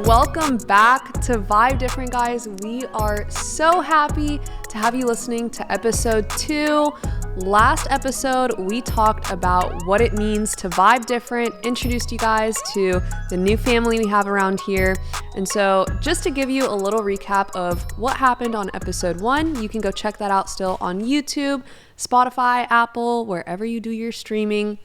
Welcome back to Vibe Different, guys. We are so happy to have you listening to episode 2. Last episode, we talked about what it means to vibe different, introduced you guys to the new family we have around here. And so just to give you a little recap of what happened on episode 1, you can go check that out still on YouTube, Spotify, Apple, wherever you do your streaming.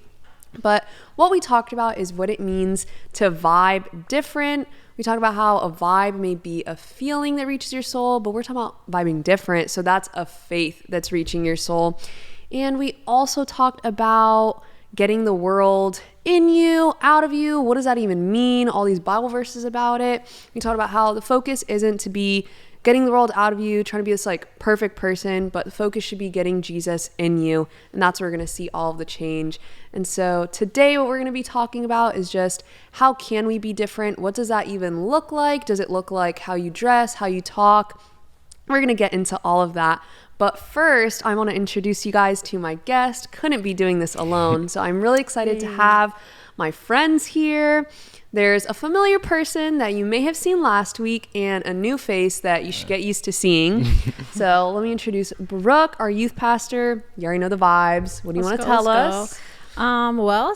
But what we talked about is what it means to vibe different. We talked about how a vibe may be a feeling that reaches your soul, but we're talking about vibing different. So that's a faith that's reaching your soul. And we also talked about getting the world in you, out of you. What does that even mean? All these Bible verses about it. We talked about how the focus isn't to be getting the world out of you, trying to be this like perfect person, but the focus should be getting Jesus in you. And that's where we're going to see all of the change. And so today what we're going to be talking about is just how can we be different? What does that even look like? Does it look like how you dress, how you talk? We're going to get into all of that. But first, I want to introduce you guys to my guest. Couldn't be doing this alone. So I'm really excited to have my friends here. There's a familiar person that you may have seen last week and a new face that you should get used to seeing. So let me introduce Brooke, our youth pastor. You already know the vibes. What do you want to tell us?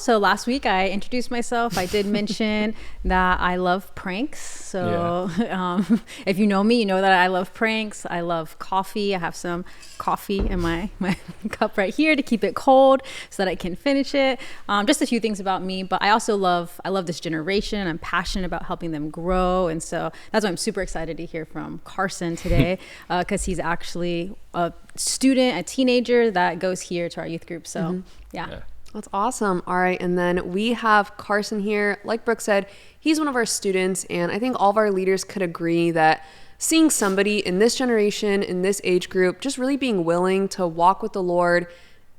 So last week I introduced myself. I did mention that I love pranks. So if you know me, you know that I love pranks. I love coffee. I have some coffee in my cup right here to keep it cold so that I can finish it. Just a few things about me, but I also love this generation. I'm passionate about helping them grow. And so that's why I'm super excited to hear from Carson today because he's actually a student, a teenager that goes here to our youth group. So yeah. That's awesome. All right. And then we have Carson here. Like Brooke said, he's one of our students. And I think all of our leaders could agree that seeing somebody in this generation, in this age group, just really being willing to walk with the Lord,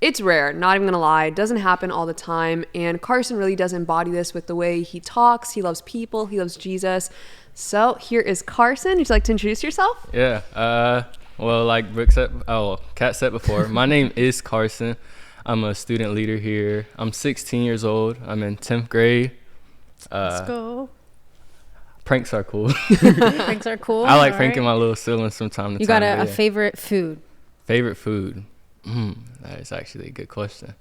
it's rare. Not even going to lie. It doesn't happen all the time. And Carson really does embody this with the way he talks. He loves people. He loves Jesus. So here is Carson. Would you like to introduce yourself? Yeah. Well, like Brooke said, Kat said before, my name is Carson. I'm a student leader here. I'm 16 years old. I'm in 10th grade. Let's go. Pranks are cool. Pranks are cool. I like pranking my little siblings from time to time. You got a favorite food? Favorite food? That is actually a good question.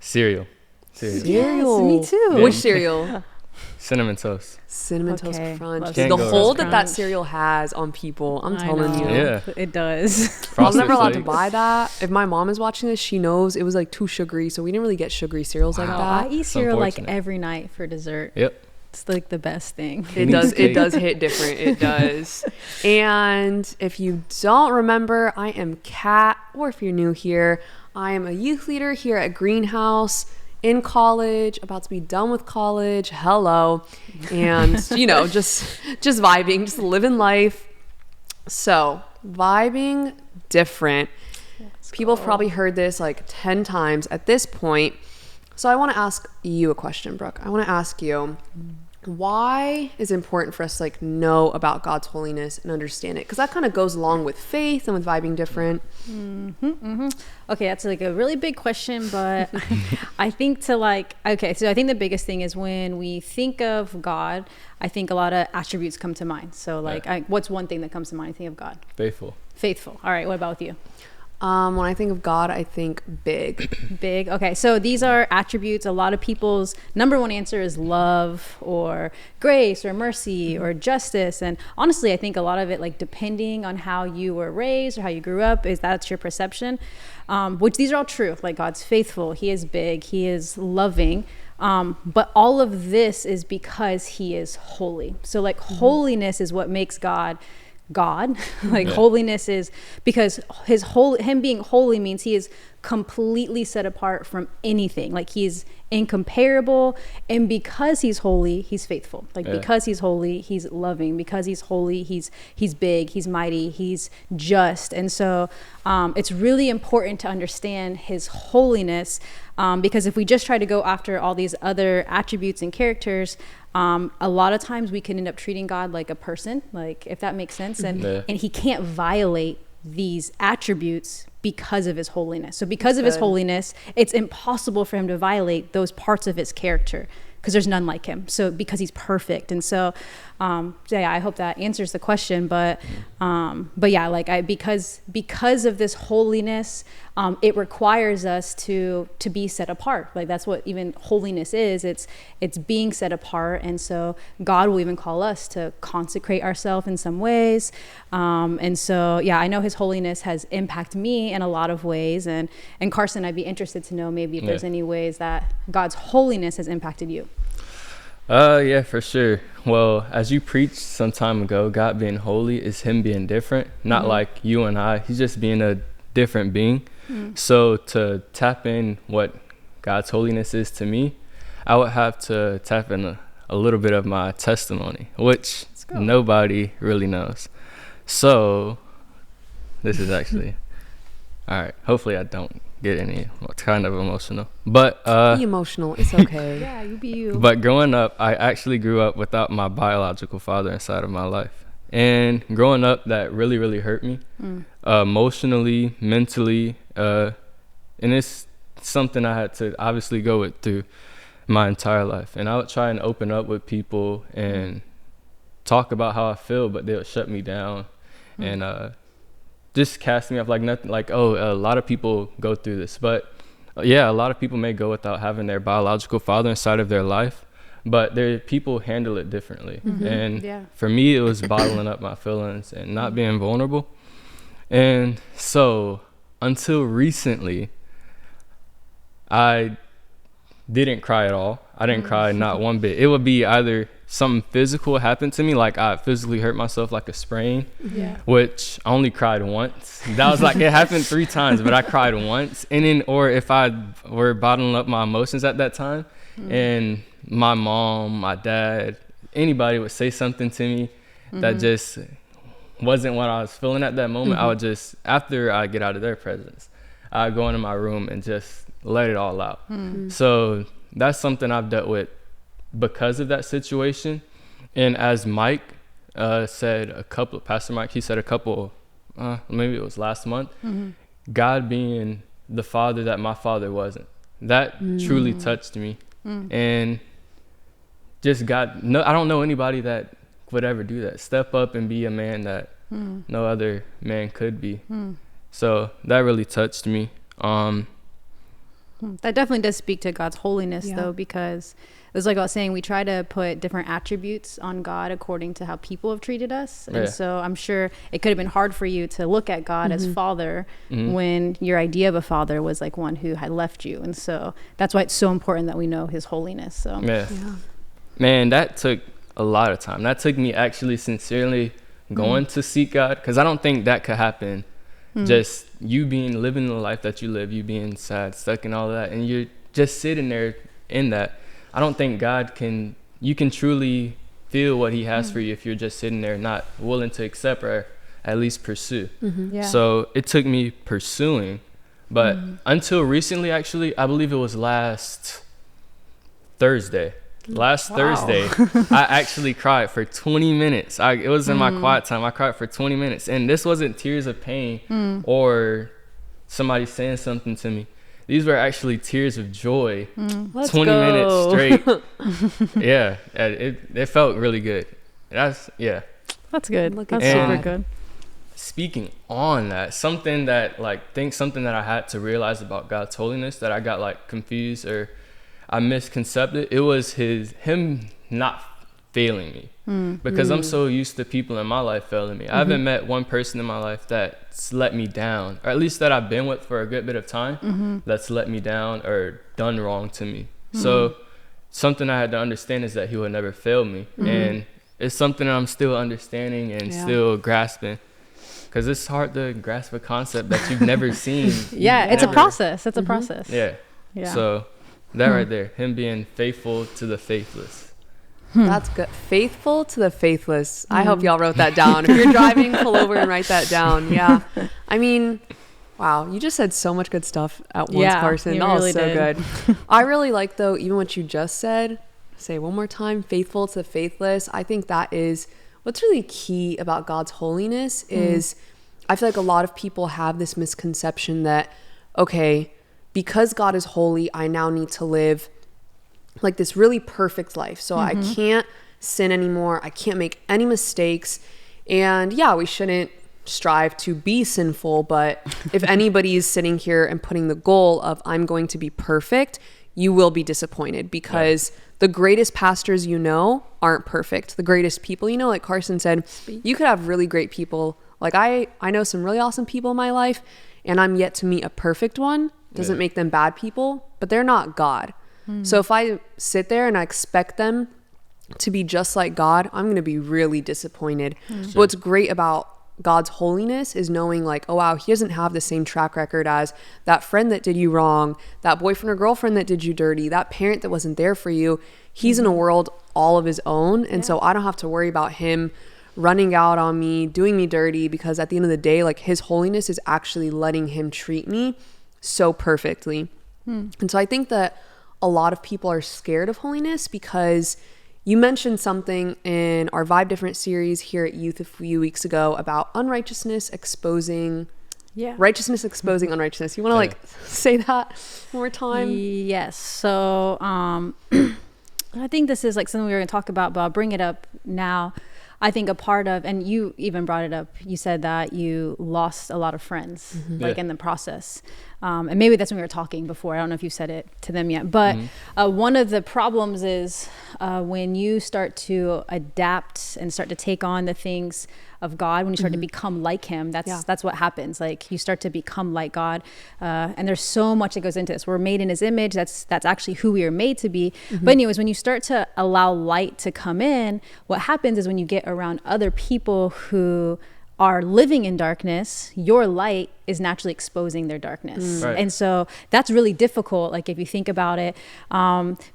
Cereal. Cereal. Yes, me too. Yeah. Which cereal? Cinnamon Toast. Cinnamon Toast Crunch. The hold that cereal has on people, I'm telling you. Yeah. It does. I was never allowed to buy that. If my mom is watching this, she knows it was like too sugary, so we didn't really get sugary cereals like that. I eat cereal like every night for dessert. Yep. It's like the best thing. It does hit different. It does. And if you don't remember, I am Kat, or if you're new here, I am a youth leader here at Greenhouse. In college, about to be done with college, hello, and just vibing, just living life. So vibing different. People have probably heard this like 10 times at this point. So I want to ask you a question, Brooke. I want to ask you, why is it important for us to like know about God's holiness and understand it? Because that kind of goes along with faith and with vibing different. Okay, that's like a really big question, but I think so I think the biggest thing is when we think of God, I think a lot of attributes come to mind. So what's one thing that comes to mind when you think of God? Faithful. All right, what about with you? When I think of God, I think big. Big. Okay. So these are attributes. A lot of people's number one answer is love or grace or mercy or justice. And honestly, I think a lot of it, like depending on how you were raised or how you grew up, that's your perception, which these are all true. Like God's faithful. He is big. He is loving. But all of this is because he is holy. So like holiness is what makes God. Holiness is because him being holy means he is completely set apart from anything. Like he's incomparable, and because he's holy, he's faithful. Because he's holy, he's loving. Because he's holy, he's big, he's mighty, he's just. And so it's really important to understand his holiness, because if we just try to go after all these other attributes and characters, a lot of times we can end up treating God like a person, like if that makes sense. And he can't violate these attributes because of his holiness. So because of his holiness, it's impossible for him to violate those parts of his character, because there's none like him. So because he's perfect. And so, yeah, I hope that answers the question. But yeah, like because of this holiness, it requires us to be set apart. Like that's what even holiness is. It's being set apart. And so God will even call us to consecrate ourselves in some ways. And so, yeah, I know his holiness has impacted me in a lot of ways. And Carson, I'd be interested to know maybe if there's any ways that God's holiness has impacted you. Yeah, for sure. Well, as you preached some time ago, God being holy is him being different, not like you and I. He's just being a different being. So to tap in what God's holiness is to me, I would have to tap in a little bit of my testimony, which nobody really knows. So this is actually, all right, hopefully I don't get any kind of emotional, but be emotional, it's okay. Yeah, you be you. But growing up, I actually grew up without my biological father inside of my life, and growing up that really hurt me emotionally, mentally, and it's something I had to obviously go with through my entire life. And I would try and open up with people and talk about how I feel, but they'll shut me down and just cast me off like nothing, like, oh, a lot of people go through this. But yeah, a lot of people may go without having their biological father inside of their life, but people handle it differently. And for me, it was bottling up my feelings and not being vulnerable. And so until recently, I didn't cry at all. I didn't cry, not one bit. It would be either something physical happened to me, like I physically hurt myself, like a sprain, which I only cried once. That was like, it happened 3 times, but I cried once. And then, or if I were bottling up my emotions at that time, and my mom, my dad, anybody would say something to me that just wasn't what I was feeling at that moment, I would just, after I get out of their presence, I'd go into my room and just let it all out. So that's something I've dealt with because of that situation. And as Mike said, Pastor Mike, he said maybe it was last month, God being the father that my father wasn't, that truly touched me. And just God, I don't know anybody that would ever do that, step up and be a man that no other man could be. So that really touched me. That definitely does speak to God's holiness, though, because it was like I was saying, we try to put different attributes on God according to how people have treated us. And so I'm sure it could have been hard for you to look at God as father when your idea of a father was like one who had left you. And so that's why it's so important that we know his holiness. So man, that took a lot of time. That took me actually sincerely going to seek God, because I don't think that could happen just you living the life that you live, you being sad, stuck in all of that, and you're just sitting there in that. I don't think you can truly feel what he has for you if you're just sitting there not willing to accept or at least pursue. So it took me pursuing, but until recently, actually, I believe it was last Thursday, I actually cried for 20 minutes. It was in my quiet time. I cried for 20 minutes. And this wasn't tears of pain or somebody saying something to me. These were actually tears of joy. 20 minutes straight. It felt really good. That's good. That's super good. Speaking on that, something that I had to realize about God's holiness that I got like confused or I misconcepted, it was him not failing me, because I'm so used to people in my life failing me. I haven't met one person in my life that's let me down, or at least that I've been with for a good bit of time, that's let me down or done wrong to me. So something I had to understand is that he would never fail me, and it's something that I'm still understanding and still grasping, because it's hard to grasp a concept that you've never seen. It's a process. It's a process. So that right there, him being faithful to the faithless. That's good. Faithful to the faithless. I hope y'all wrote that down. If you're driving, pull over and write that down. Yeah. I mean, wow, you just said so much good stuff at once, Carson. That was so good. I really like, though, even what you just said. Say it one more time, faithful to the faithless. I think that is what's really key about God's holiness is I feel like a lot of people have this misconception that, okay, because God is holy, I now need to live like this really perfect life. So I can't sin anymore. I can't make any mistakes. And yeah, we shouldn't strive to be sinful. But if anybody is sitting here and putting the goal of I'm going to be perfect, you will be disappointed, because the greatest pastors you know aren't perfect. The greatest people you know, like Carson said, you could have really great people. Like I know some really awesome people in my life, and I'm yet to meet a perfect one. Doesn't make them bad people, but they're not God. So if I sit there and I expect them to be just like God, I'm going to be really disappointed. But what's great about God's holiness is knowing like, oh wow, he doesn't have the same track record as that friend that did you wrong, that boyfriend or girlfriend that did you dirty, that parent that wasn't there for you. He's in a world all of his own. And so I don't have to worry about him running out on me, doing me dirty, because at the end of the day, like his holiness is actually letting him treat me so perfectly. And so I think that a lot of people are scared of holiness, because you mentioned something in our Vibe Different series here at Youth a few weeks ago about unrighteousness exposing righteousness exposing unrighteousness. You want to like say that one more time? Yes. So I think this is like something we were going to talk about, but I'll bring it up now. I think a part of, and you even brought it up, you said that you lost a lot of friends like in the process. And maybe that's when we were talking before. I don't know if you said it to them yet, but one of the problems is when you start to adapt and start to take on the things of God, when you start to become like him, that's what happens. Like you start to become like God. And there's so much that goes into this. We're made in his image. That's actually who we are made to be. But anyways, when you start to allow light to come in, what happens is when you get around other people who are living in darkness, your light is naturally exposing their darkness. And so that's really difficult. Like if you think about it,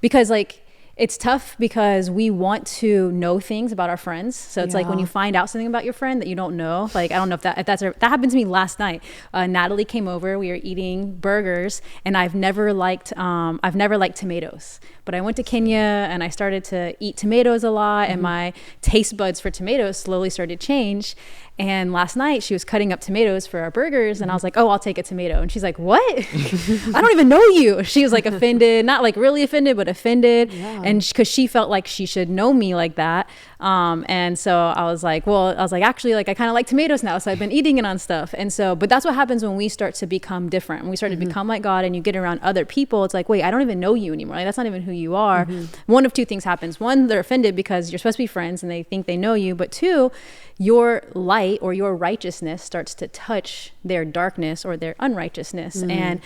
because like, it's tough because we want to know things about our friends. So it's like when you find out something about your friend that you don't know, like, I don't know if that happened to me last night. Natalie came over, we were eating burgers, and I've never liked tomatoes, but I went to Kenya and I started to eat tomatoes a lot, and my taste buds for tomatoes slowly started to change. And last night she was cutting up tomatoes for our burgers, and I was like, oh, I'll take a tomato. And she's like, what? I don't even know you. She was like offended, not like really offended, but offended. And because she felt like she should know me like that. And so I was like, actually, like I kind of like tomatoes now. So I've been eating it on stuff. And so, but that's what happens when we start to become different. When we start to become like God and you get around other people, it's like, wait, I don't even know you anymore. Like, that's not even who you are. One of two things happens. One, they're offended because you're supposed to be friends and they think they know you. But two, your light or your righteousness starts to touch their darkness or their unrighteousness. And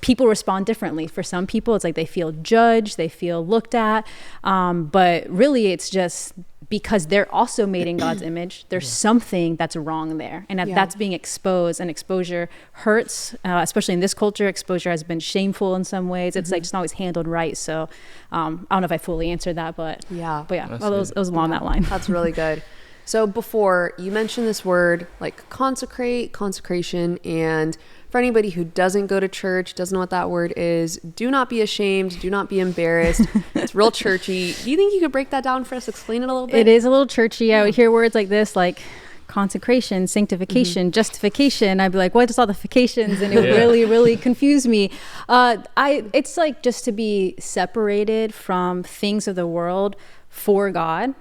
people respond differently. For some people, it's like they feel judged, they feel looked at. But really, it's just because they're also made in God's image, there's something that's wrong there. And that's being exposed, and exposure hurts, especially in this culture. Exposure has been shameful in some ways. It's like just not always handled right. So I don't know if I fully answered that, but yeah, it was along that line. That's really good. So before, you mentioned this word like consecration, and for anybody who doesn't go to church, doesn't know what that word is, do not be ashamed, do not be embarrassed. It's real churchy. Do you think you could break that down for us, explain it a little bit? It is a little churchy. I would hear words like this, like consecration, sanctification, justification. I'd be like, what is all the fications? And it would really confuse me. It's like just to be separated from things of the world for God,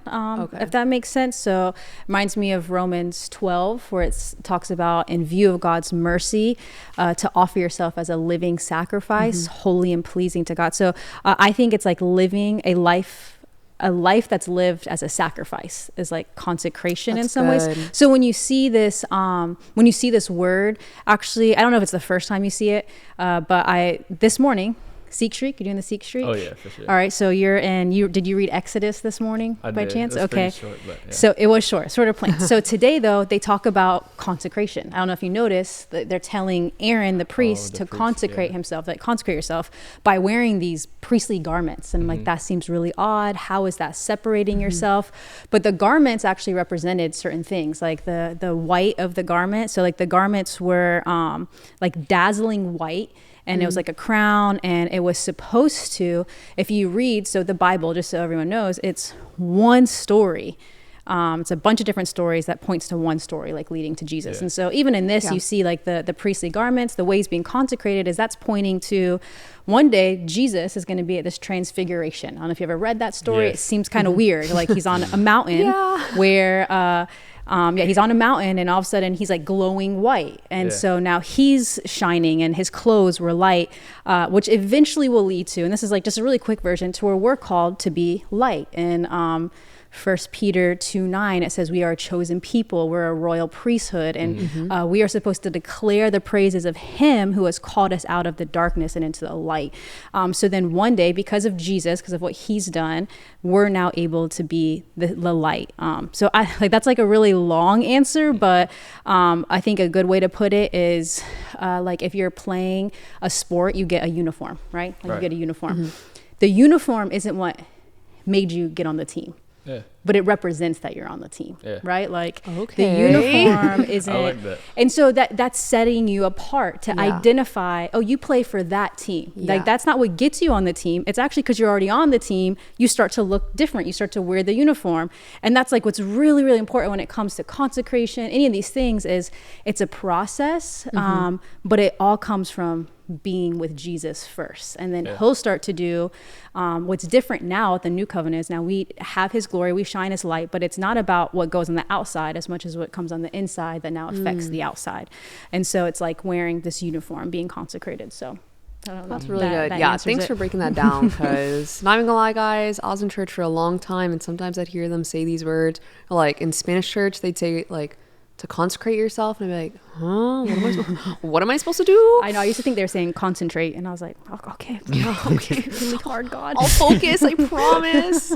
if that makes sense. So it reminds me of Romans 12, where it talks about, in view of God's mercy, to offer yourself as a living sacrifice, holy and pleasing to God. So I think it's like living a life that's lived as a sacrifice is like consecration. That's in some ways. So when you see this word, actually, I don't know if it's the first time you see it, but this morning, Seek Streak, you're doing the Seek Streak? Oh yeah, for sure. All right, so did you read Exodus this morning by chance? It was okay. short, but yeah. So it was short of plain. So today though, they talk about consecration. I don't know if you noticed that they're telling Aaron, the priest, to consecrate himself, like consecrate yourself by wearing these priestly garments. And like, that seems really odd. How is that separating yourself? But the garments actually represented certain things, like the white of the garment. So like the garments were like dazzling white, and it was like a crown, and it was supposed to, if you read, so the Bible, just so everyone knows, it's one story It's a bunch of different stories that points to one story, like leading to Jesus. Yeah. And so even in this, you see like the priestly garments, the ways being consecrated, is that's pointing to one day Jesus is going to be at this transfiguration. I don't know if you ever read that story. Yes. It seems kind of weird. Like he's on a mountain where, he's on a mountain and all of a sudden he's like glowing white. And so now he's shining and his clothes were light, which eventually will lead to, and this is like just a really quick version, to where we're called to be light. And 1 Peter 2:9, it says we are a chosen people, we're a royal priesthood, and we are supposed to declare the praises of him who has called us out of the darkness and into the light. So then one day, because of Jesus, because of what he's done, we're now able to be the light. So I like that's like a really long answer, but I think a good way to put it is like if you're playing a sport, you get a uniform, right? Like you get a uniform. The uniform isn't what made you get on the team. Yeah. But it represents that you're on the team, right? Like the Okay. uniform isn't, I like that. and so that's setting you apart to identify, oh, you play for that team. Like that's not what gets you on the team. It's actually because you're already on the team, you start to look different. You start to wear the uniform. And that's like what's really, really important when it comes to consecration, any of these things, is it's a process, but it all comes from being with Jesus first. And then he'll start to do what's different now at the new covenant is now we have his glory, we shine as light, but it's not about what goes on the outside as much as what comes on the inside that now affects the outside. And so it's like wearing this uniform, being consecrated. So I don't know. That's really good. Yeah, thanks for breaking that down, because not even gonna lie, guys, I was in church for a long time, and sometimes I'd hear them say these words. Like in Spanish church, they'd say like to consecrate yourself, and I'd be like, huh? What am I supposed to do? I know. I used to think they were saying concentrate, and I was like, oh, okay, okay, really hard, God. I'll focus, I promise.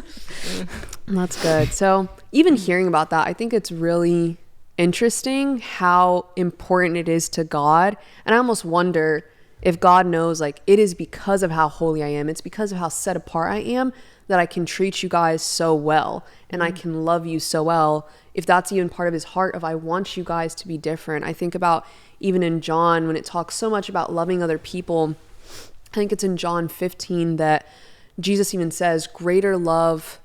That's good. So even hearing about that, I think it's really interesting how important it is to God. And I almost wonder if God knows, like, it is because of how holy I am, it's because of how set apart I am that I can treat you guys so well and I can love you so well. If that's even part of his heart of I want you guys to be different. I think about even in John when it talks so much about loving other people. I think it's in John 15 that Jesus even says greater love.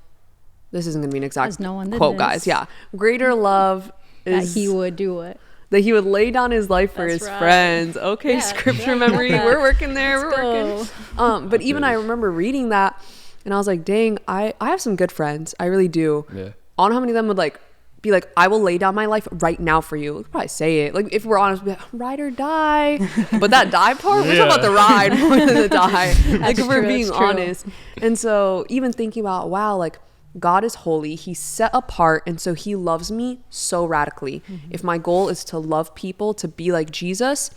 This isn't going to be an exact quote, guys. Yeah. Greater love is that he would do it. That he would lay down his life for his friends. Okay, scripture memory. We're working there. We're working. But even I remember reading that and I was like, dang, I have some good friends. I really do. Yeah. I don't know how many of them would like be like, I will lay down my life right now for you. We'd probably say it. Like if we're honest, we'd be like, ride or die. But that die part, we're talking about the ride more than the die. Like if we're being honest. And so even thinking about, wow, like God is holy. He's set apart. And so he loves me so radically. If my goal is to love people, to be like Jesus,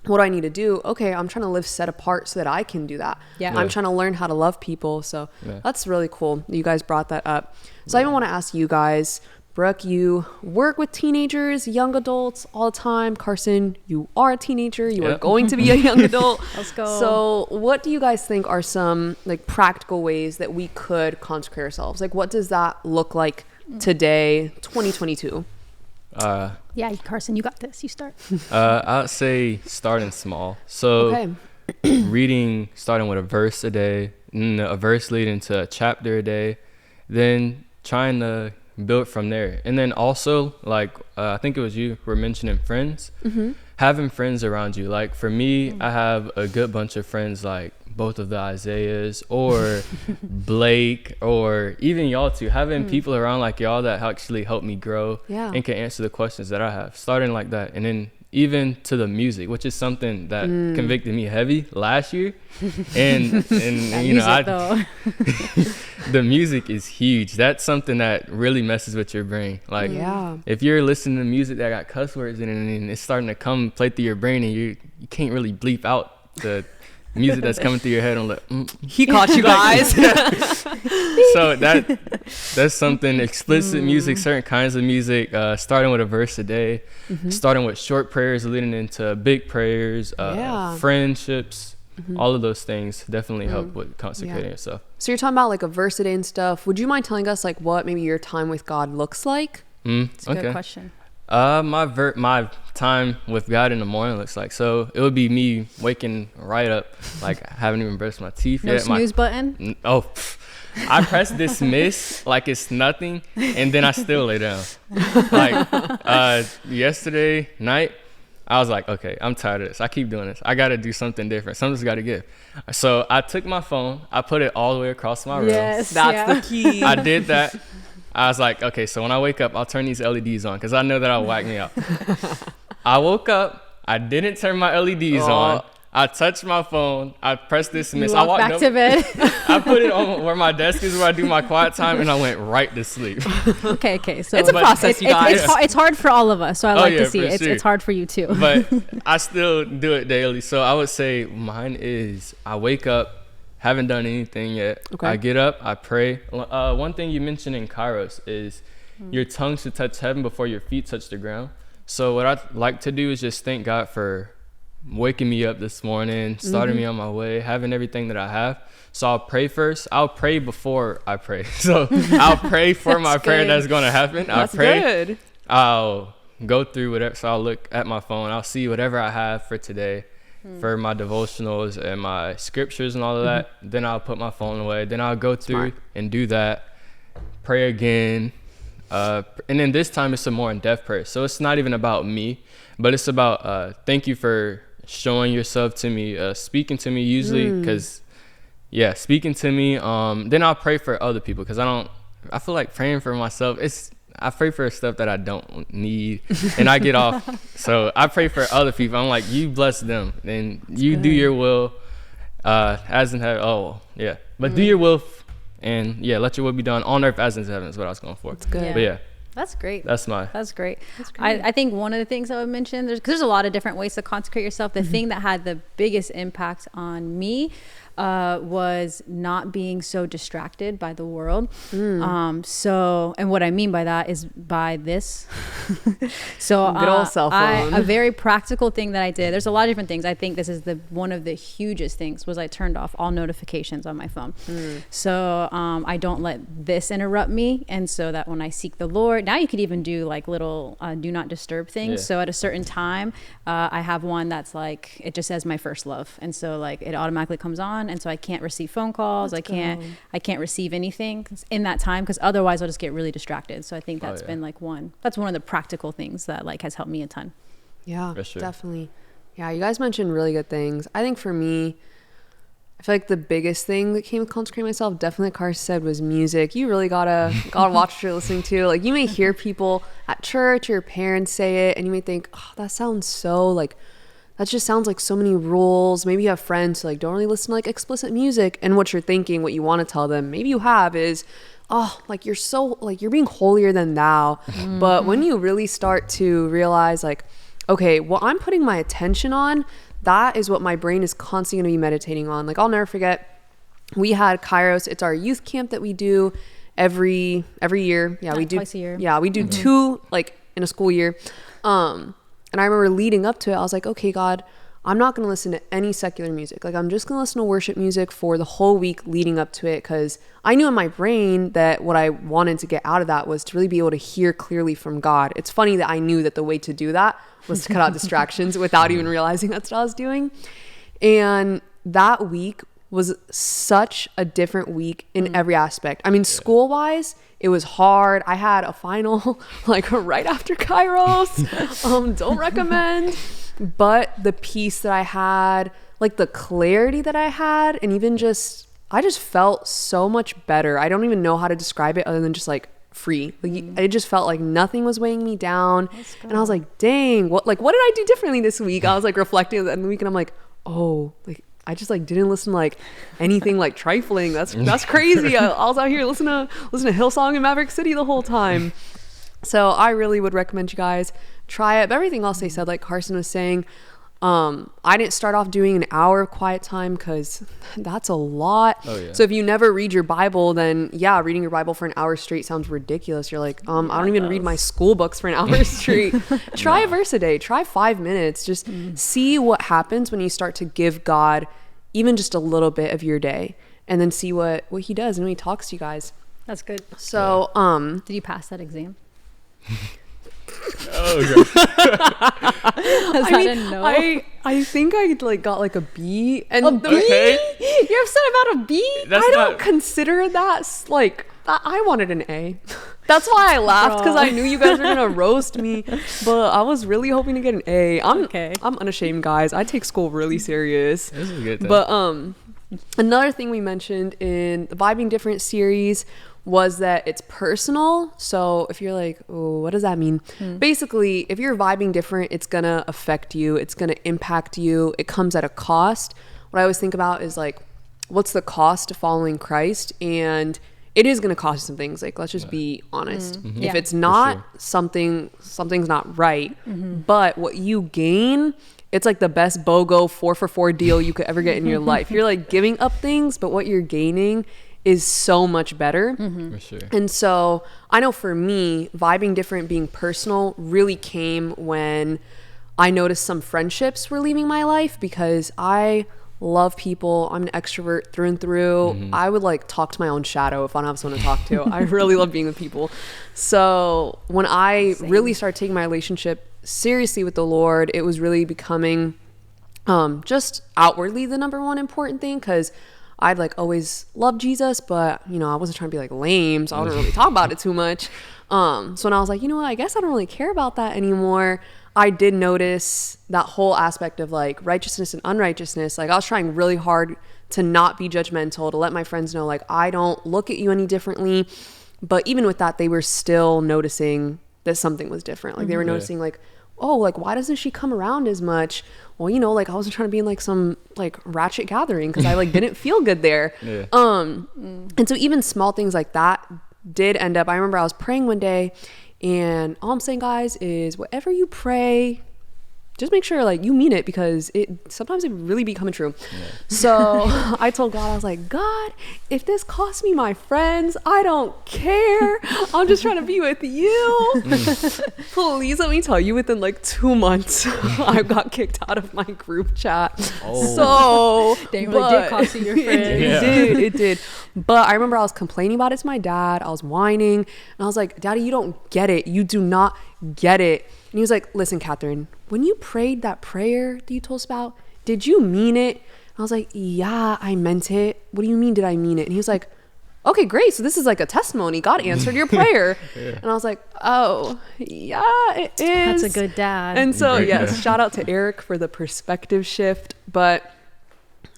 what do I need to do? Okay, I'm trying to live set apart so that I can do that. I'm trying to learn how to love people. So that's really cool. You guys brought that up. So I even want to ask you guys, Brooke, you work with teenagers, young adults all the time. Carson, you are a teenager. You are going to be a young adult. Let's go. So what do you guys think are some like practical ways that we could consecrate ourselves? Like what does that look like today, 2022? Yeah, Carson, you got this. You start. I'd say starting small. So reading, starting with a verse a day, and a verse leading to a chapter a day, then trying to build from there. And then also, like, I think it was you who were mentioning friends. Having friends around you. Like, for me, I have a good bunch of friends, like both of the Isaiahs or Blake or even y'all two. Having people around like y'all that actually help me grow and can answer the questions that I have. Starting like that. And then even to the music, which is something that convicted me heavy last year. And you know, the music is huge. That's something that really messes with your brain. Like if you're listening to music that got cuss words in it and it's starting to play through your brain and you can't really bleep out the music that's coming through your head, I'm like, he caught you guys. So that's something. Explicit music, certain kinds of music, starting with a verse a day, starting with short prayers leading into big prayers, friendships, all of those things definitely help with consecrating yourself. So you're talking about like a verse a day and stuff. Would you mind telling us like what maybe your time with God looks like? It's a good question. My time with God in the morning looks like, so it would be me waking right up, like I haven't even brushed my teeth yet. No snooze button? I press dismiss like it's nothing, and then I still lay down. Like yesterday night, I was like, okay, I'm tired of this. I keep doing this. I got to do something different. Something's got to give. So I took my phone. I put it all the way across my room. Yes, That's the key. I did that. I was like, okay, so when I wake up, I'll turn these LEDs on because I know that I'll whack me out. I woke up. I didn't turn my LEDs on. I touched my phone. I pressed dismiss. I walked back to bed. I put it on where my desk is, where I do my quiet time, and I went right to sleep. Okay. So it's a process, you guys. It's hard for all of us, so I like to see it. Sure. It's hard for you too. But I still do it daily. So I would say mine is I wake up, haven't done anything yet. Okay. I get up, I pray. One thing you mentioned in Kairos is your tongue should touch heaven before your feet touch the ground. So what I like to do is just thank God for waking me up this morning, starting me on my way, having everything that I have. So I'll pray first. I'll pray before I pray. So I'll pray for my prayer that's going to happen. That's I'll pray. good. I'll go through whatever. So I'll look at my phone. I'll see whatever I have for today, for my devotionals and my scriptures and all of that. Then I'll put my phone away. Then I'll go through and do that. Pray again. And then this time it's a more in-depth prayer. So it's not even about me, but it's about thank you for showing yourself to me, speaking to me usually, because speaking to me. Then I'll pray for other people because I feel like praying for myself, I pray for stuff that I don't need and I get off. So I pray for other people. I'm like, you bless them and you do your will as in heaven. But do your will and let your will be done on earth as in heaven is what I was going for. That's good. But That's great. That's great. I think one of the things I would mention, there's a lot of different ways to consecrate yourself. The thing that had the biggest impact on me was not being so distracted by the world. And what I mean by that is by this. So good old cell phone. A very practical thing that I did. There's a lot of different things. I think this is one of the hugest things was I turned off all notifications on my phone. So I don't let this interrupt me, and so that when I seek the Lord, now you could even do like little do not disturb things. So at a certain time, I have one that's like it just says my first love, and so like it automatically comes on. And so I can't receive phone calls. I can't receive anything in that time because otherwise I'll just get really distracted. So I think that's been like that's one of the practical things that like has helped me a ton. Yeah, sure. Definitely. Yeah, you guys mentioned really good things. I think for me, I feel like the biggest thing that came with consecrating myself, definitely like Carson said, was music. You really gotta watch what you're listening to. Like you may hear people at church or your parents say it and you may think, oh, that sounds so like, that just sounds like so many rules. Maybe you have friends who like don't really listen to like explicit music, and what you're thinking, what you want to tell them, maybe you have is, oh, like you're so like you're being holier than thou. But when you really start to realize like, okay, what I'm putting my attention on, that is what my brain is constantly going to be meditating on. Like I'll never forget, we had Kairos. It's our youth camp that we do every year. Yeah, we do twice a year. Yeah, we do 2 like in a school year. And I remember leading up to it, I was like, okay, God, I'm not going to listen to any secular music. Like, I'm just going to listen to worship music for the whole week leading up to it, because I knew in my brain that what I wanted to get out of that was to really be able to hear clearly from God. It's funny that I knew that the way to do that was to cut out distractions without even realizing that's what I was doing. And that week was such a different week in every aspect. I mean, school-wise, it was hard. I had a final like right after Kairos. Don't recommend. But the peace that I had, like the clarity that I had, and even just, I just felt so much better. I don't even know how to describe it other than just like free. Like I just felt like nothing was weighing me down. And I was like, dang, what did I do differently this week? I was like reflecting at the end of the week, and I'm like, oh, like I just like didn't listen to like anything like trifling. That's crazy. I was out here listening to Hillsong and Maverick City the whole time. So I really would recommend you guys try it. But everything else they said, like Carson was saying, I didn't start off doing an hour of quiet time because that's a lot. So if you never read your Bible, then reading your Bible for an hour straight sounds ridiculous. You're like, I don't even read my school books for an hour straight. Try a verse a day. Try 5 minutes. Just see what happens when you start to give God even just a little bit of your day, and then see what he does and when he talks to you guys. That's good. So did you pass that exam? Oh god. I think I like got like a B. And a B? Yeah, You're upset about a B? That's I don't not- consider that like I wanted an A. That's why I laughed, because I knew you guys were gonna roast me, but I was really hoping to get an A. I'm unashamed, guys. I take school really serious. This is good though. But another thing we mentioned in the Vibing Different series was that it's personal. So if you're like, oh, what does that mean? Basically, if you're vibing different, it's gonna affect you. It's gonna impact you. It comes at a cost. What I always think about is like, what's the cost of following Christ? And it is gonna cost you some things. Like, let's just be honest. If it's not something's not right. But what you gain, it's like the best BOGO 4-for-4 deal you could ever get in your life. You're like giving up things, but what you're gaining is so much better. For sure. And so I know for me, vibing different, being personal, really came when I noticed some friendships were leaving my life, because I love people. I'm an extrovert through and through. I would like talk to my own shadow if I don't have someone to talk to. I really love being with people. So when I really started taking my relationship seriously with the Lord, it was really becoming just outwardly the number one important thing, because I'd like always loved Jesus, but you know, I wasn't trying to be like lame, so I wouldn't really talk about it too much. So when I was like, you know what, I guess I don't really care about that anymore, I did notice that whole aspect of like righteousness and unrighteousness. Like I was trying really hard to not be judgmental, to let my friends know like I don't look at you any differently. But even with that, they were still noticing that something was different. Like they were noticing like, oh, like why doesn't she come around as much? Well, you know, like I wasn't trying to be in like some like ratchet gathering, because I like didn't feel good there. And so even small things like that did end up, I remember I was praying one day, and all I'm saying, guys, is whatever you pray, just make sure like you mean it, because sometimes it really be coming true. So I told God, I was like, God, if this costs me my friends, I don't care. I'm just trying to be with you. Please let me tell you, within like 2 months, I got kicked out of my group chat. So Dang, really did cost you your friends. It did. But I remember I was complaining about it to my dad. I was whining, and I was like, Daddy, you don't get it. You do not get it. And he was like, listen, Catherine, when you prayed that prayer that you told us about, did you mean it? And I was like, yeah, I meant it. What do you mean, did I mean it? And he was like, okay, great. So this is like a testimony. God answered your prayer. And I was like, oh, yeah, it is. That's a good dad. And so, yes, shout out to Eric for the perspective shift. But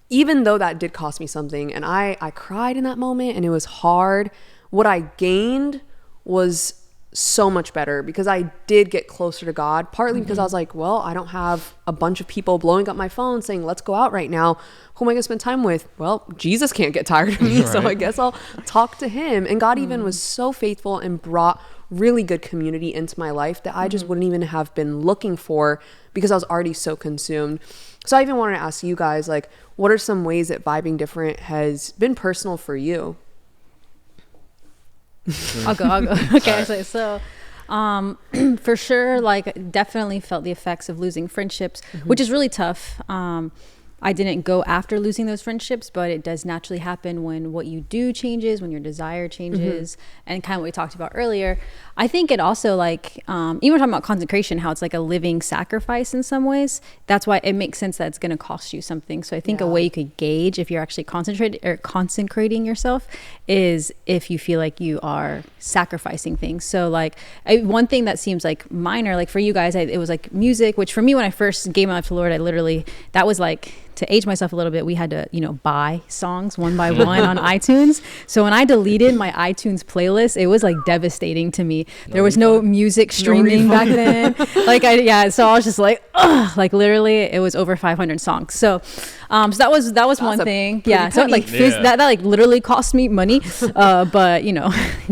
even though that did cost me something, and I cried in that moment, and it was hard, what I gained was so much better, because I did get closer to God, partly because I was like, well, I don't have a bunch of people blowing up my phone saying, let's go out right now. Who am I gonna spend time with? Well, Jesus can't get tired of me, so I guess I'll talk to him. And God even was so faithful and brought really good community into my life that I just wouldn't even have been looking for, because I was already so consumed. So I even wanted to ask you guys, like, what are some ways that vibing different has been personal for you? I'll go. Okay, so for sure, like definitely felt the effects of losing friendships, which is really tough. I didn't go after losing those friendships, but it does naturally happen when what you do changes, when your desire changes, and kind of what we talked about earlier. I think it also like, even talking about consecration, how it's like a living sacrifice in some ways. That's why it makes sense that it's going to cost you something. So I think a way you could gauge if you're actually consecrating yourself is if you feel like you are sacrificing things. So like one thing that seems like minor, like for you guys, it was like music, which for me, when I first gave my life to the Lord, that was like, to age myself a little bit, we had to, buy songs one by one on iTunes. So when I deleted my iTunes playlist, it was like devastating to me. There was no music streaming back then. So I was just like, ugh, like literally it was over 500 songs. So that was one thing. Yeah. So like that like literally cost me money. But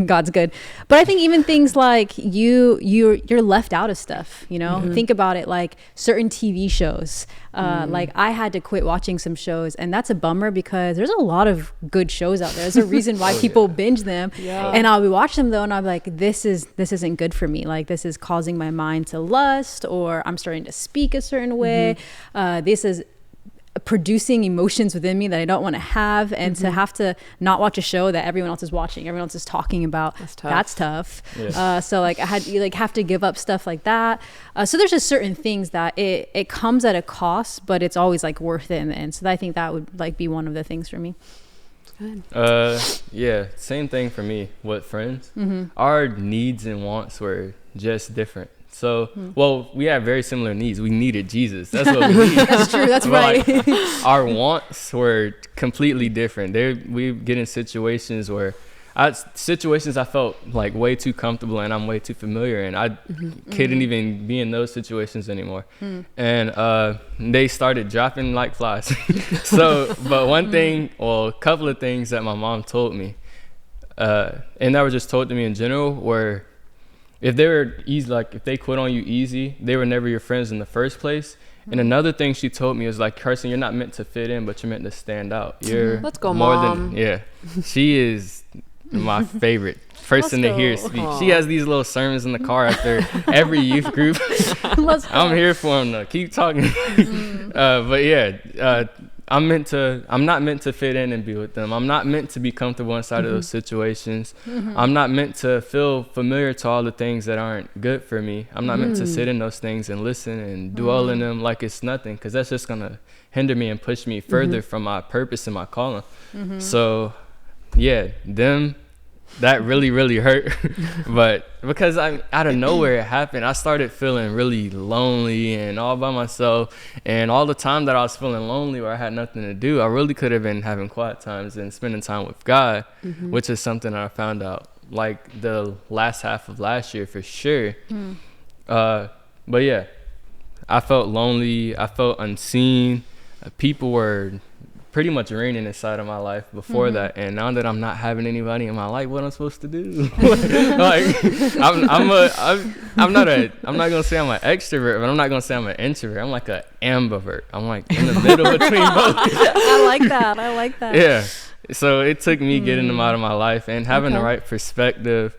God's good. But I think even things like you're left out of stuff, think about it, like certain TV shows. Like I had to quit watching some shows, and that's a bummer because there's a lot of good shows out there. There's a reason why people binge them. And I'll be watching them though, and I'm like, this isn't good for me. Like this is causing my mind to lust, or I'm starting to speak a certain way. This is producing emotions within me that I don't want to have, and to have to not watch a show that everyone else is watching, everyone else is talking about. That's tough. Yeah. So like I had, you like have to give up stuff like that. So there's just certain things that it comes at a cost, but it's always like worth it in the end. So I think that would like be one of the things for me. Good. Yeah, same thing for me with friends. Our needs and wants were just different. So, well, we have very similar needs. We needed Jesus. That's what we need. That's true. That's right. Like, our wants were completely different. We get in situations where I felt like way too comfortable and I'm way too familiar, and I couldn't even be in those situations anymore. And they started dropping like flies. So, but one thing, well, a couple of things that my mom told me, and that were just told to me in general, were if they were easy, like if they quit on you easy, they were never your friends in the first place. And another thing she told me is like, Carson, you're not meant to fit in, but you're meant to stand out. You're Let's go, more Mom. She is my favorite person to hear speak. Aww. She has these little sermons in the car after every youth group. I'm here for them to keep talking. But yeah, I'm not meant to fit in and be with them. I'm not meant to be comfortable inside of those situations. I'm not meant to feel familiar to all the things that aren't good for me. I'm not meant to sit in those things and listen and dwell in them like it's nothing, because that's just gonna hinder me and push me further from my purpose and my calling. So yeah, that really, really hurt. But because out of nowhere it happened, I started feeling really lonely and all by myself. And all the time that I was feeling lonely where I had nothing to do, I really could have been having quiet times and spending time with God, which is something that I found out like the last half of last year for sure. But yeah, I felt lonely. I felt unseen. People were pretty much reigning inside of my life before that, and now that I'm not having anybody in my life, what I'm supposed to do? Like, I'm not gonna say I'm an extrovert, but I'm not gonna say I'm an introvert. I'm like an ambivert. I'm like in the middle between both. I like that. Yeah. So it took me getting them out of my life and having the right perspective,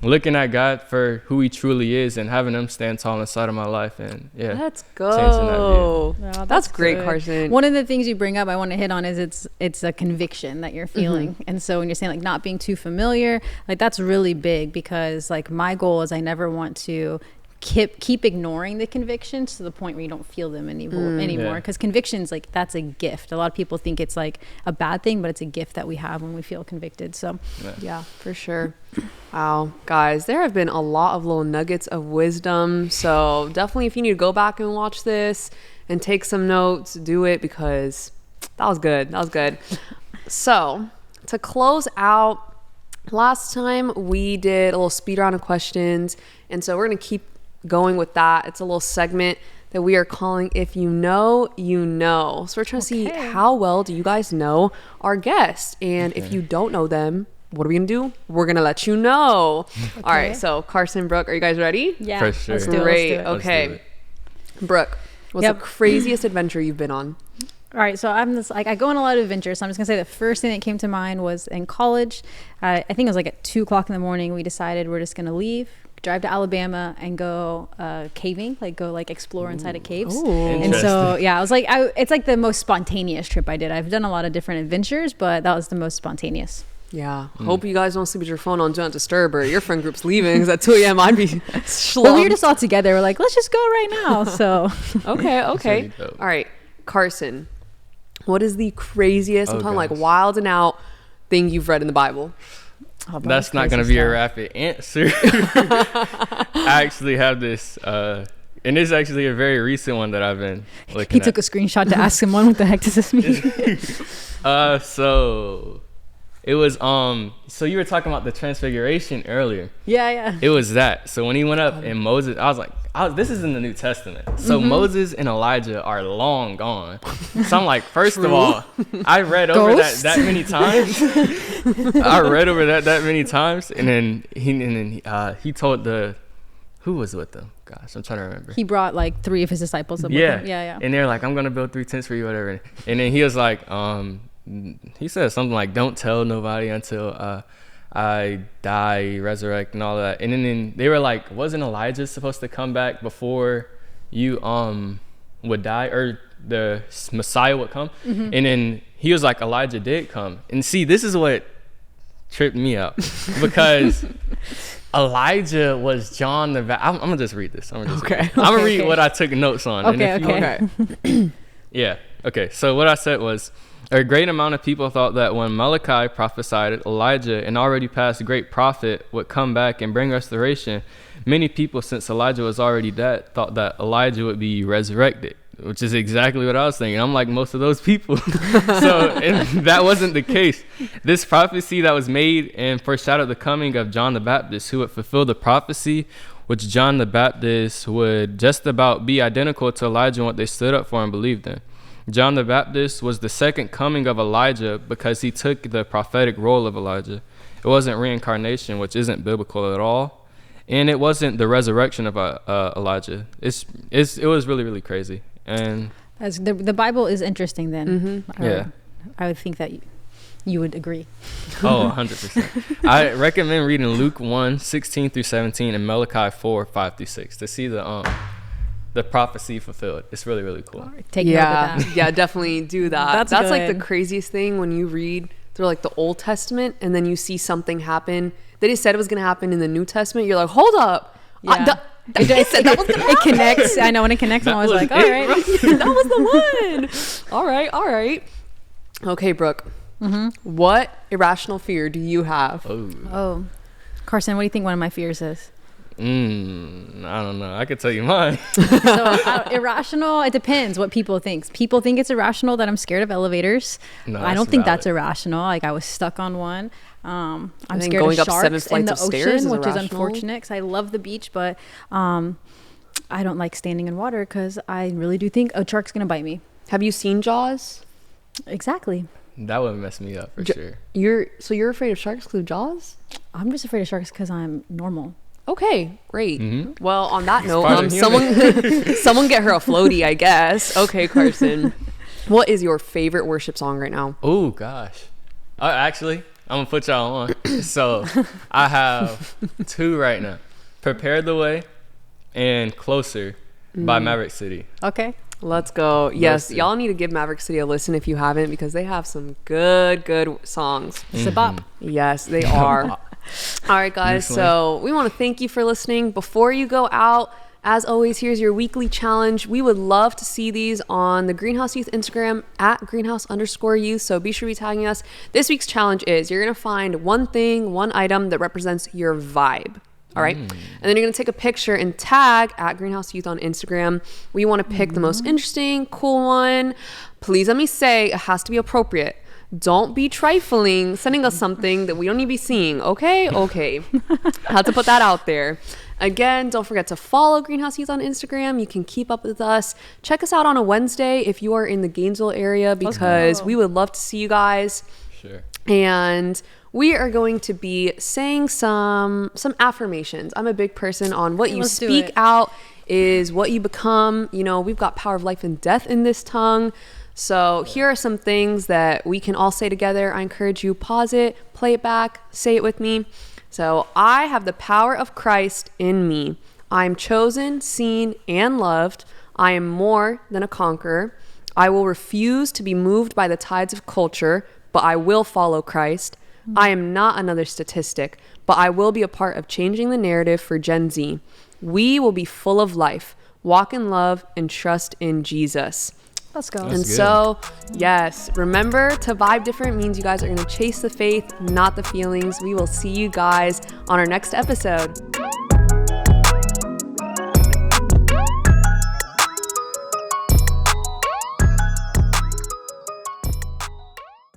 looking at God for who he truly is and having him stand tall inside of my life. And yeah, let's go. Yeah, that's great, good. Carson. One of the things you bring up I want to hit on is it's a conviction that you're feeling. And so when you're saying like not being too familiar, like that's really big, because like my goal is I never want to keep ignoring the convictions to the point where you don't feel them anymore, because convictions, like that's a gift. A lot of people think it's like a bad thing, but it's a gift that we have when we feel convicted. So yeah, for sure. Wow, guys, there have been a lot of little nuggets of wisdom, so definitely if you need to go back and watch this and take some notes, do it, because that was good. So to close out, last time we did a little speed round of questions, and so we're gonna keep going with that. It's a little segment that we are calling If You Know, You Know. So we're trying to see how well do you guys know our guests, and if you don't know them, what are we gonna do? We're gonna let you know. All right, so Carson, Brooke, are you guys ready? Yeah, for sure. Let's do it. Great. Okay, Brooke, what's the craziest adventure you've been on? All right, so I go on a lot of adventures. So I'm just gonna say the first thing that came to mind was in college. I think it was like at 2:00 in the morning. We decided we're just gonna leave, drive to Alabama, and go caving, go explore inside of caves. And so I was like, it's like the most spontaneous trip I did. I've done a lot of different adventures, but that was the most spontaneous. Yeah. Hope you guys don't sleep with your phone on Do Not Disturb, or your friend group's leaving, because at 2 a.m. I'd be slumped. Well, we were just all together. We're like, let's just go right now. So okay. All right, Carson, what is the craziest, I'm talking like wild and out thing you've read in the Bible? Oh, that's not going to be a rapid answer. I actually have this, and it's actually a very recent one that I've been looking at. He took a screenshot to ask someone, what the heck does this mean? So it was, so you were talking about the transfiguration earlier. Yeah. It was that. So when he went up and Moses, I was like, this is in the New Testament. So Moses and Elijah are long gone. So I'm like, first of all, I read over that many times. And then he told who was with them? Gosh, I'm trying to remember. He brought like 3 of his disciples up with him. Yeah. And they're like, I'm going to build 3 tents for you, whatever. And then he was like, he said something like, don't tell nobody until I die, resurrect, and all that. And then they were like, wasn't Elijah supposed to come back before you would die or the Messiah would come. And then he was like, Elijah did come. And see, this is what tripped me up because Elijah was John the Baptist. I'm gonna just read this. I'm gonna read what I took notes on. Yeah. Okay. So what I said was, a great amount of people thought that when Malachi prophesied Elijah, an already past great prophet, would come back and bring restoration. Many people, since Elijah was already dead, thought that Elijah would be resurrected, which is exactly what I was thinking. I'm like most of those people. And that wasn't the case. This prophecy that was made and foreshadowed the coming of John the Baptist, who would fulfill the prophecy, which John the Baptist would just about be identical to Elijah and what they stood up for and believed in. John the Baptist was the second coming of Elijah because he took the prophetic role of Elijah. It wasn't reincarnation, which isn't biblical at all. And it wasn't the resurrection of Elijah. It was really, really crazy. And as the Bible is interesting then. I would think that you would agree. Oh, 100%. I recommend reading Luke 1:16-17 and Malachi 4:5-6 to see the prophecy fulfilled. It's really, really cool. Take note of that. Yeah, definitely do that. That's like the good. craziest thing when you read through like the Old Testament and then you see something happen that he said was going to happen in the New Testament. You're like, hold up. Yeah. It connects. I know when it connects, I'm always like, all right. That was the one. All right. Okay, Brooke. What irrational fear do you have? Oh, Carson, what do you think one of my fears is? I don't know. I could tell you mine. So irrational, it depends what people think. People think it's irrational that I'm scared of elevators. No, I don't think that's irrational. Like I was stuck on one. I'm scared going of up 7 sharks in flights the of stairs ocean, is which is irrational. unfortunate because I love the beach, but I don't like standing in water because I really do think a shark's gonna bite me. Have you seen Jaws? Exactly. That would mess me up for sure. You're afraid of sharks because of Jaws? I'm just afraid of sharks because I'm normal. Okay, great. Mm-hmm. Well, on that note, part of someone get her a floaty, I guess. Okay, Carson. What is your favorite worship song right now? Oh gosh. Actually, I'm gonna put y'all on. So I have 2 right now. Prepare the Way and Closer by Maverick City. Okay. Let's go. Yes, two. y'all need to give Maverick City a listen if you haven't because they have some good songs. It's a bop. Yes, they are. All right, guys. So we want to thank you for listening. Before you go out, as always, here's your weekly challenge. We would love to see these on the Greenhouse Youth Instagram at greenhouse_youth. So be sure to be tagging us. This week's challenge is you're going to find one item that represents your vibe. All right. And then you're going to take a picture and tag at Greenhouse Youth on Instagram. We want to pick the most interesting, cool one. Please let me say it has to be appropriate. Don't be trifling, sending us something that we don't need to be seeing. Okay. I have to put that out there. Again, don't forget to follow Greenhouse Youth on Instagram. You can keep up with us. Check us out on a Wednesday if you are in the Gainesville area because we would love to see you guys. Sure. And we are going to be saying some affirmations. I'm a big person on what you speak out is what you become. You know, we've got power of life and death in this tongue. So here are some things that we can all say together. I encourage you, pause it, play it back, say it with me. So I have the power of Christ in me. I am chosen, seen, and loved. I am more than a conqueror. I will refuse to be moved by the tides of culture, but I will follow Christ. I am not another statistic, but I will be a part of changing the narrative for Gen Z. We will be full of life, walk in love, and trust in Jesus. Let's go. And so, yes, remember to vibe different means you guys are going to chase the faith, not the feelings. We will see you guys on our next episode.